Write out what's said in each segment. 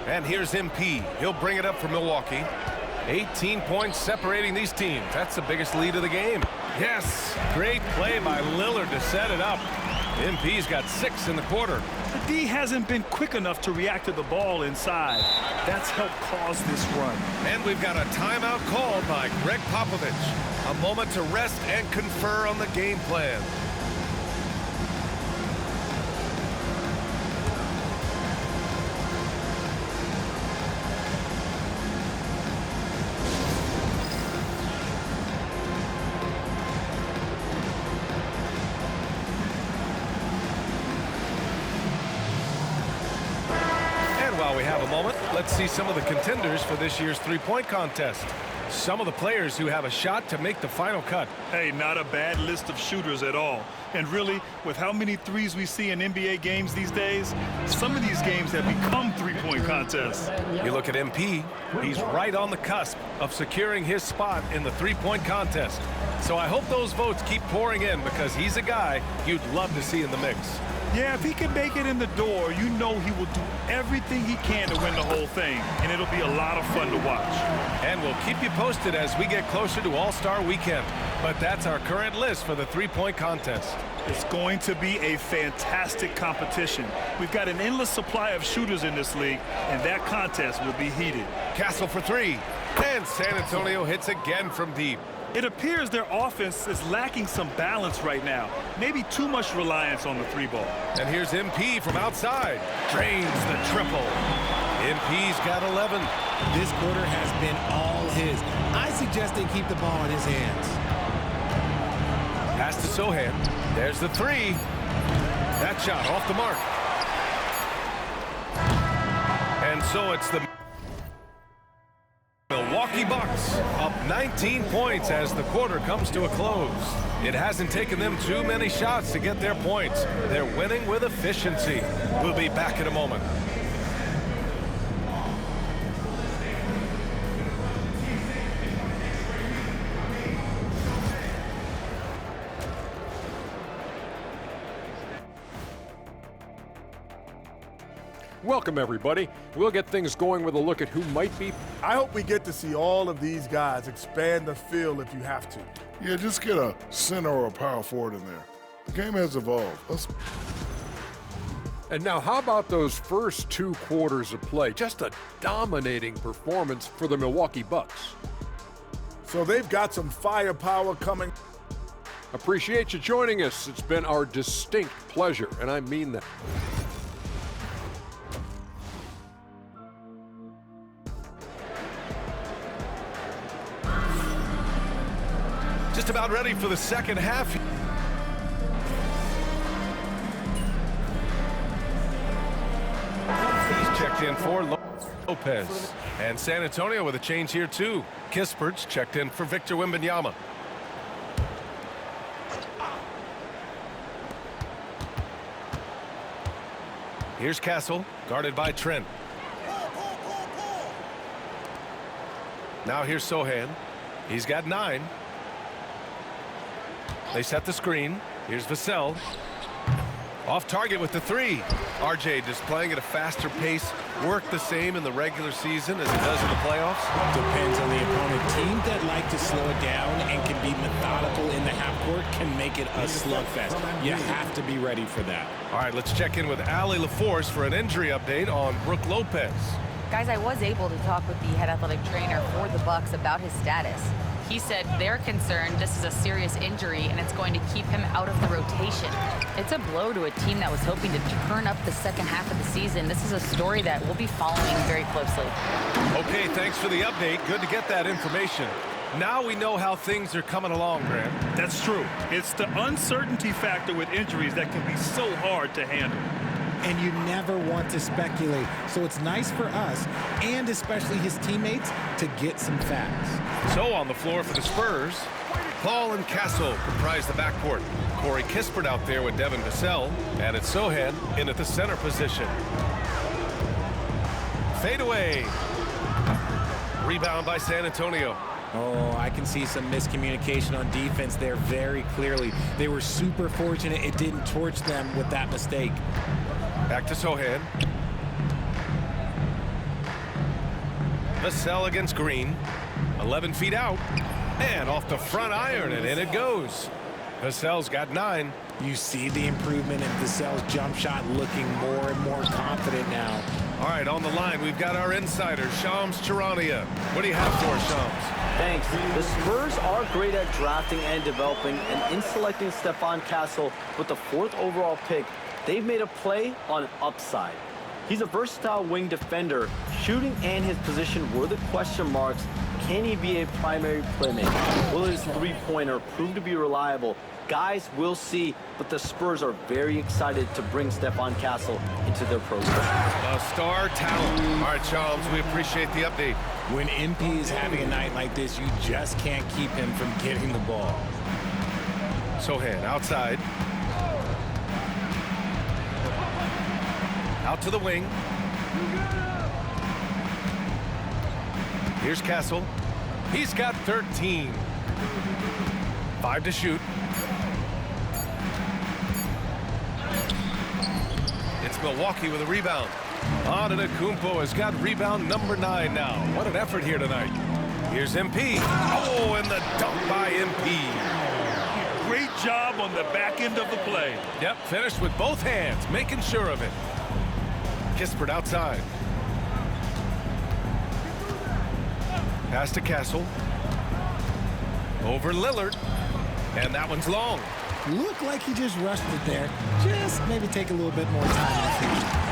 And here's MP. He'll bring it up for Milwaukee. 18 points separating these teams. That's the biggest lead of the game. Yes, great play by Lillard to set it up. MP's got 6 in the quarter. The D hasn't been quick enough to react to the ball inside. That's helped cause this run. And we've got a timeout called by Greg Popovich. A moment to rest and confer on the game plan. While we have a moment, let's see some of the contenders for this year's three-point contest. Some of the players who have a shot to make the final cut. Hey, not a bad list of shooters at all. And really, with how many threes we see in NBA games these days, some of these games have become three-point contests. You look at MP, he's right on the cusp of securing his spot in the three-point contest. So I hope those votes keep pouring in because he's a guy you'd love to see in the mix. Yeah, if he can make it in the door, you know he will do everything he can to win the whole thing, and it'll be a lot of fun to watch. And we'll keep you posted as we get closer to All-Star Weekend. But that's our current list for the three-point contest. It's going to be a fantastic competition. We've got an endless supply of shooters in this league, and that contest will be heated. Castle for three, and San Antonio hits again from deep. It appears their offense is lacking some balance right now. Maybe too much reliance on the three ball. And here's MP from outside. Drains the triple. MP's got 11. This quarter has been all his. I suggest they keep the ball in his hands. Pass to Sohan. There's the three. That shot off the mark. And so it's the Milwaukee Bucks up 19 points as the quarter comes to a close. It hasn't taken them too many shots to get their points. They're winning with efficiency. We'll be back in a moment. Welcome, everybody. We'll get things going with a look at who might be. I hope we get to see all of these guys expand the field if you have to. Yeah, just get a center or a power forward in there. The game has evolved. And now, how about those first 2 quarters of play? Just a dominating performance for the Milwaukee Bucks. So they've got some firepower coming. Appreciate you joining us. It's been our distinct pleasure, and I mean that. Just about ready for the second half. He's checked in for Lopez. And San Antonio with a change here too. Kispert's checked in for Victor Wembanyama. Here's Castle, guarded by Trent. Now here's Sohan. He's got 9. They set the screen. Here's Vassell. Off target with the 3. RJ just playing at a faster pace. Work the same in the regular season as it does in the playoffs? Depends on the opponent. Teams that like to slow it down and can be methodical in the half court can make it a slugfest. You have to be ready for that. All right, let's check in with Ali LaForce for an injury update on Brook Lopez. Guys, I was able to talk with the head athletic trainer for the Bucks about his status. He said they're concerned this is a serious injury and it's going to keep him out of the rotation. It's a blow to a team that was hoping to turn up the second half of the season. This is a story that we'll be following very closely. Okay, thanks for the update. Good to get that information. Now we know how things are coming along, Grant. That's true. It's the uncertainty factor with injuries that can be so hard to handle. And you never want to speculate. So it's nice for us, and especially his teammates, to get some facts. So on the floor for the Spurs, Paul and Castle comprise the backcourt. Corey Kispert out there with Devin Vassell, and it's Sohan in at the center position. Fade away. Rebound by San Antonio. Oh, I can see some miscommunication on defense there very clearly. They were super fortunate it didn't torch them with that mistake. Back to Sohan. Vassell against Green. 11 feet out. And off the front iron, and in it goes. Vassell's got 9. You see the improvement in Vassell's jump shot, looking more and more confident now. All right, on the line, we've got our insider, Shams Charania. What do you have for us, Shams? Thanks. The Spurs are great at drafting and developing, and in selecting Stephon Castle with the 4th overall pick, they've made a play on upside. He's a versatile wing defender. Shooting and his position were the question marks. Can he be a primary playmaker? Will his three-pointer prove to be reliable? Guys, we'll see, but the Spurs are very excited to bring Stephon Castle into their program. A star talent. All right, Charles, we appreciate the update. When MP is having a night like this, you just can't keep him from getting the ball. Sochan outside. Out to the wing. Here's Castle. He's got 13. 5 to shoot. It's Milwaukee with a rebound. Antetokounmpo has got rebound number 9 now. What an effort here tonight. Here's MP. Oh, and the dunk by MP. Great job on the back end of the play. Yep, finished with both hands, making sure of it. Kispert outside. Pass to Castle. Over Lillard. And that one's long. Looked like he just rushed it there. Just maybe take a little bit more time.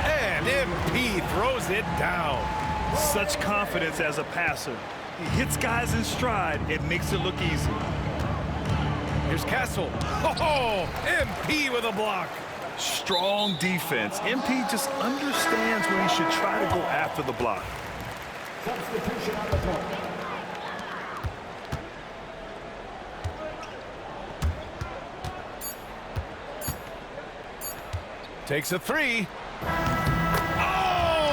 And MP throws it down. Such confidence as a passer. He hits guys in stride. It makes it look easy. Here's Castle. Oh, MP with a block. Strong defense. MP just understands when he should try to go after the block. Substitution on the court. Takes a 3. Oh,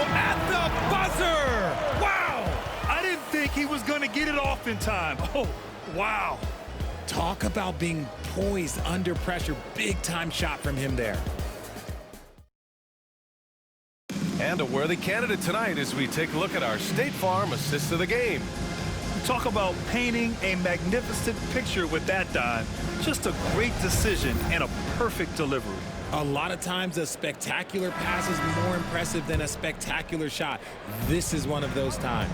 at the buzzer. Wow. I didn't think he was going to get it off in time. Oh, wow. Talk about being poised under pressure. Big time shot from him there. And a worthy candidate tonight as we take a look at our State Farm assist of the game. Talk about painting a magnificent picture with that dime. Just a great decision and a perfect delivery. A lot of times a spectacular pass is more impressive than a spectacular shot. This is one of those times.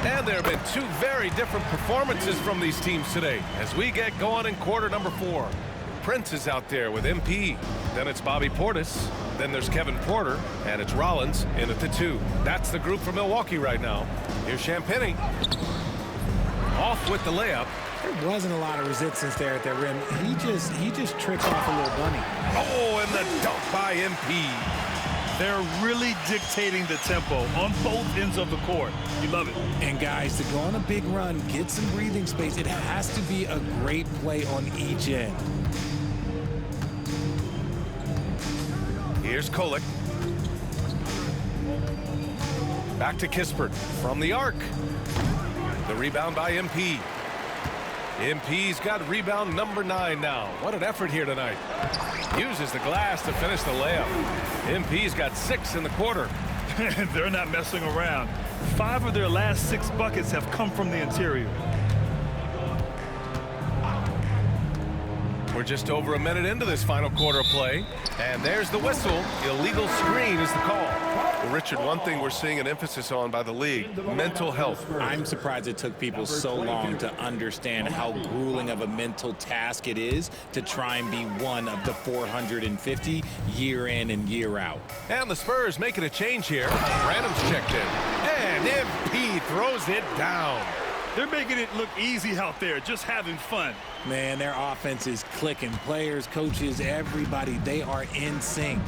And there have been 2 very different performances from these teams today as we get going in quarter number 4. Prince is out there with MP. Then it's Bobby Portis. Then there's Kevin Porter. And it's Rollins in at the 2. That's the group for Milwaukee right now. Here's Champagnie. Off with the layup. There wasn't a lot of resistance there at the rim. He just tricked off a little bunny. Oh, and the dunk by MP. They're really dictating the tempo on both ends of the court. You love it. And guys, to go on a big run, get some breathing space, it has to be a great play on each end. Here's Kolek. Back to Kispert from the arc. The rebound by MP. MP's got rebound number 9 now. What an effort here tonight. Uses the glass to finish the layup. MP's got 6 in the quarter. They're not messing around. 5 of their last 6 buckets have come from the interior. We're just over a minute into this final quarter of play. And there's the whistle. Illegal screen is the call. Well, Richard, one thing we're seeing an emphasis on by the league, mental health. I'm surprised it took people so long to understand how grueling of a mental task it is to try and be one of the 450 year in and year out. And the Spurs making a change here. Branham's checked in. And MP throws it down. They're making it look easy out there, just having fun. Man, their offense is clicking. Players, coaches, everybody, they are in sync.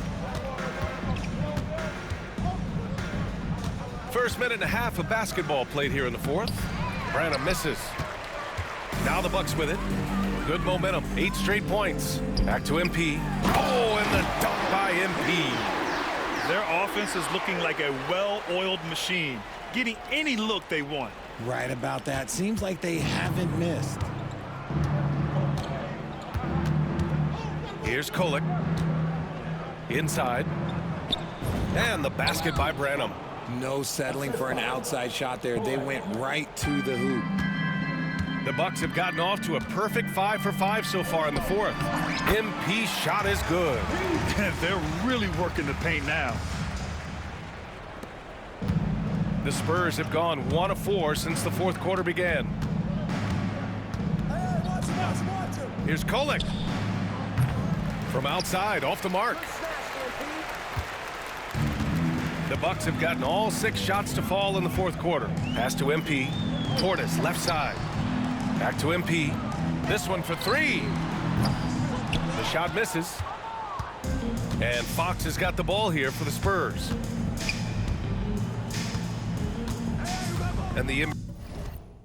First minute and a half of basketball played here in the 4th. Branham misses. Now the Bucks with it. Good momentum. 8 straight points. Back to MP. Oh, and the dunk by MP. Their offense is looking like a well-oiled machine, getting any look they want. Right about that. Seems like they haven't missed. Here's Kolek. Inside. And the basket by Branham. No settling for an outside shot there. They went right to the hoop. The Bucks have gotten off to a perfect 5 for 5 so far in the fourth. MP's shot is good. And they're really working the paint now. The Spurs have gone 1 of 4 since the fourth quarter began. Here's Kolek. From outside, off the mark. The Bucks have gotten all 6 shots to fall in the fourth quarter. Pass to MP. Portis, left side. Back to MP. This one for 3. The shot misses. And Fox has got the ball here for the Spurs. And the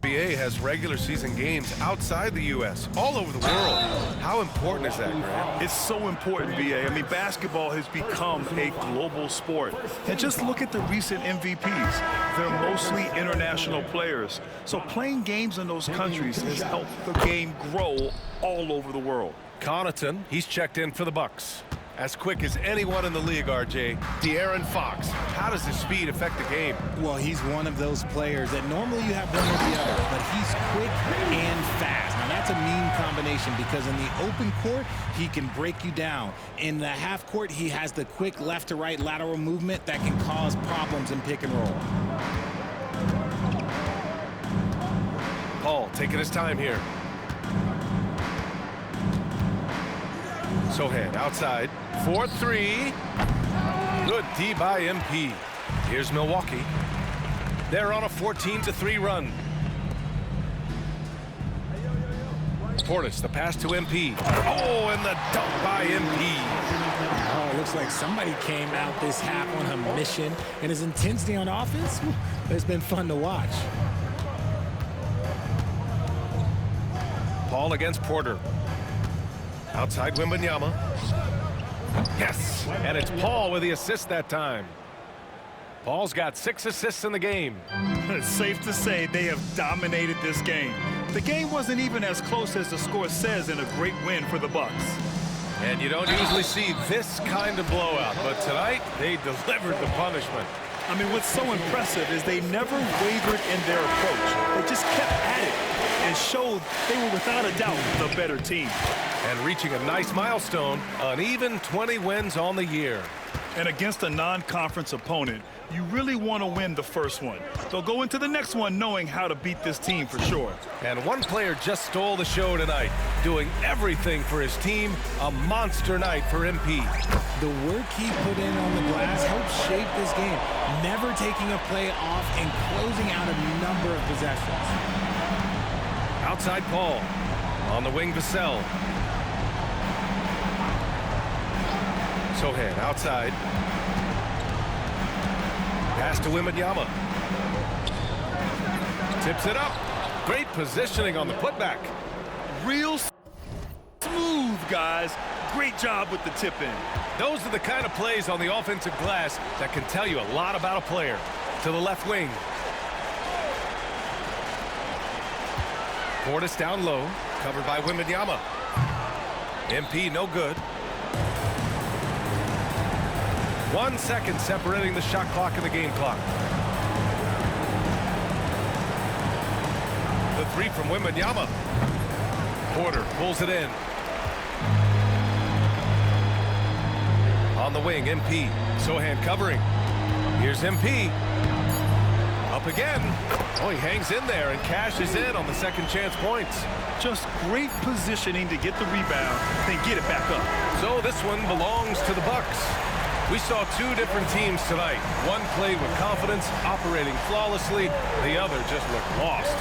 NBA has regular season games outside the U.S., all over the world. How important is that, Grant? It's so important, BA. I mean, basketball has become a global sport. And just look at the recent MVPs. They're mostly international players. So playing games in those countries has helped the game grow all over the world. Connaughton, he's checked in for the Bucks. As quick as anyone in the league, RJ. De'Aaron Fox. How does his speed affect the game? Well, he's one of those players that normally you have one or the other, but he's quick and fast. Now, that's a mean combination because in the open court, he can break you down. In the half court, he has the quick left to right lateral movement that can cause problems in pick and roll. Paul taking his time here. Sohan outside. 4-3. Good D by MP. Here's Milwaukee. They're on a 14-3 run. Portis, the pass to MP. Oh, and the dunk by MP. Oh, it looks like somebody came out this half on a mission, and his intensity on offense, it's been fun to watch. Paul against Porter. Outside Wembanyama. Yes, and it's Paul with the assist that time. Paul's got 6 assists in the game. It's safe to say they have dominated this game. The game wasn't even as close as the score says in a great win for the Bucks. And you don't usually see this kind of blowout, but tonight they delivered the punishment. I mean, what's so impressive is they never wavered in their approach. They just kept at it and showed they were without a doubt the better team. And reaching a nice milestone, an even 20 wins on the year. And against a non-conference opponent, you really want to win the first one. They'll go into the next one knowing how to beat this team for sure. And one player just stole the show tonight, doing everything for his team. A monster night for MP. The work he put in on the glass helped shape this game, never taking a play off and closing out a number of possessions. Outside Paul. On the wing, Vassell. Sohan outside. Pass to Wembanyama. Tips it up. Great positioning on the putback. Real smooth, guys. Great job with the tip in. Those are the kind of plays on the offensive glass that can tell you a lot about a player. To the left wing. Portis down low. Covered by Wembanyama. MP no good. 1 second separating the shot clock and the game clock. The 3 from Wembanyama. Porter pulls it in. On the wing, MP. Sohan covering. Here's MP. Up again. Oh, he hangs in there and cashes in on the second chance points. Just great positioning to get the rebound, then get it back up. So this one belongs to the Bucks. We saw 2 different teams tonight. One played with confidence, operating flawlessly. The other just looked lost.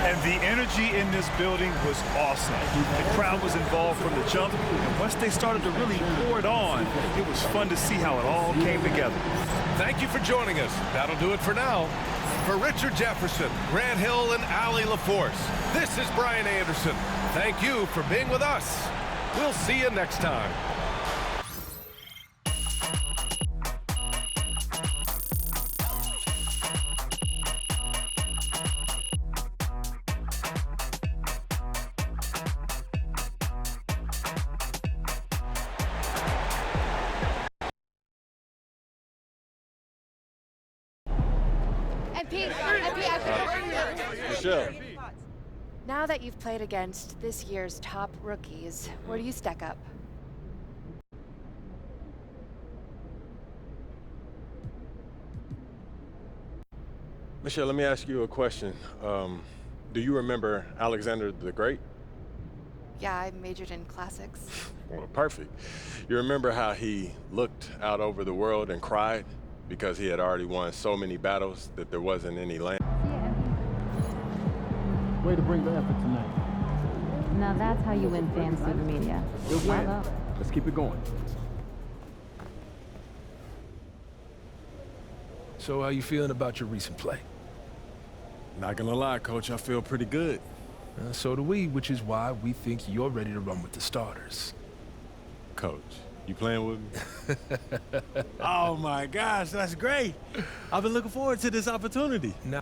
And the energy in this building was awesome. The crowd was involved from the jump, and once they started to really pour it on, it was fun to see how it all came together. Thank you for joining us. That'll do it for now. For Richard Jefferson, Grant Hill, and Allie LaForce, this is Brian Anderson. Thank you for being with us. We'll see you next time. Michelle. Now that you've played against this year's top rookies, where do you stack up? Michelle, let me ask you a question. Do you remember Alexander the Great? Yeah, I majored in classics. Well, perfect. You remember how he looked out over the world and cried because he had already won so many battles that there wasn't any land? Way to bring the effort tonight. Now that's how you win fans through the media. Good win. Let's keep it going. So how you feeling about your recent play? Not gonna lie, Coach, I feel pretty good. So do we, which is why we think you're ready to run with the starters. Coach, you playing with me? Oh my gosh, that's great. I've been looking forward to this opportunity. Now,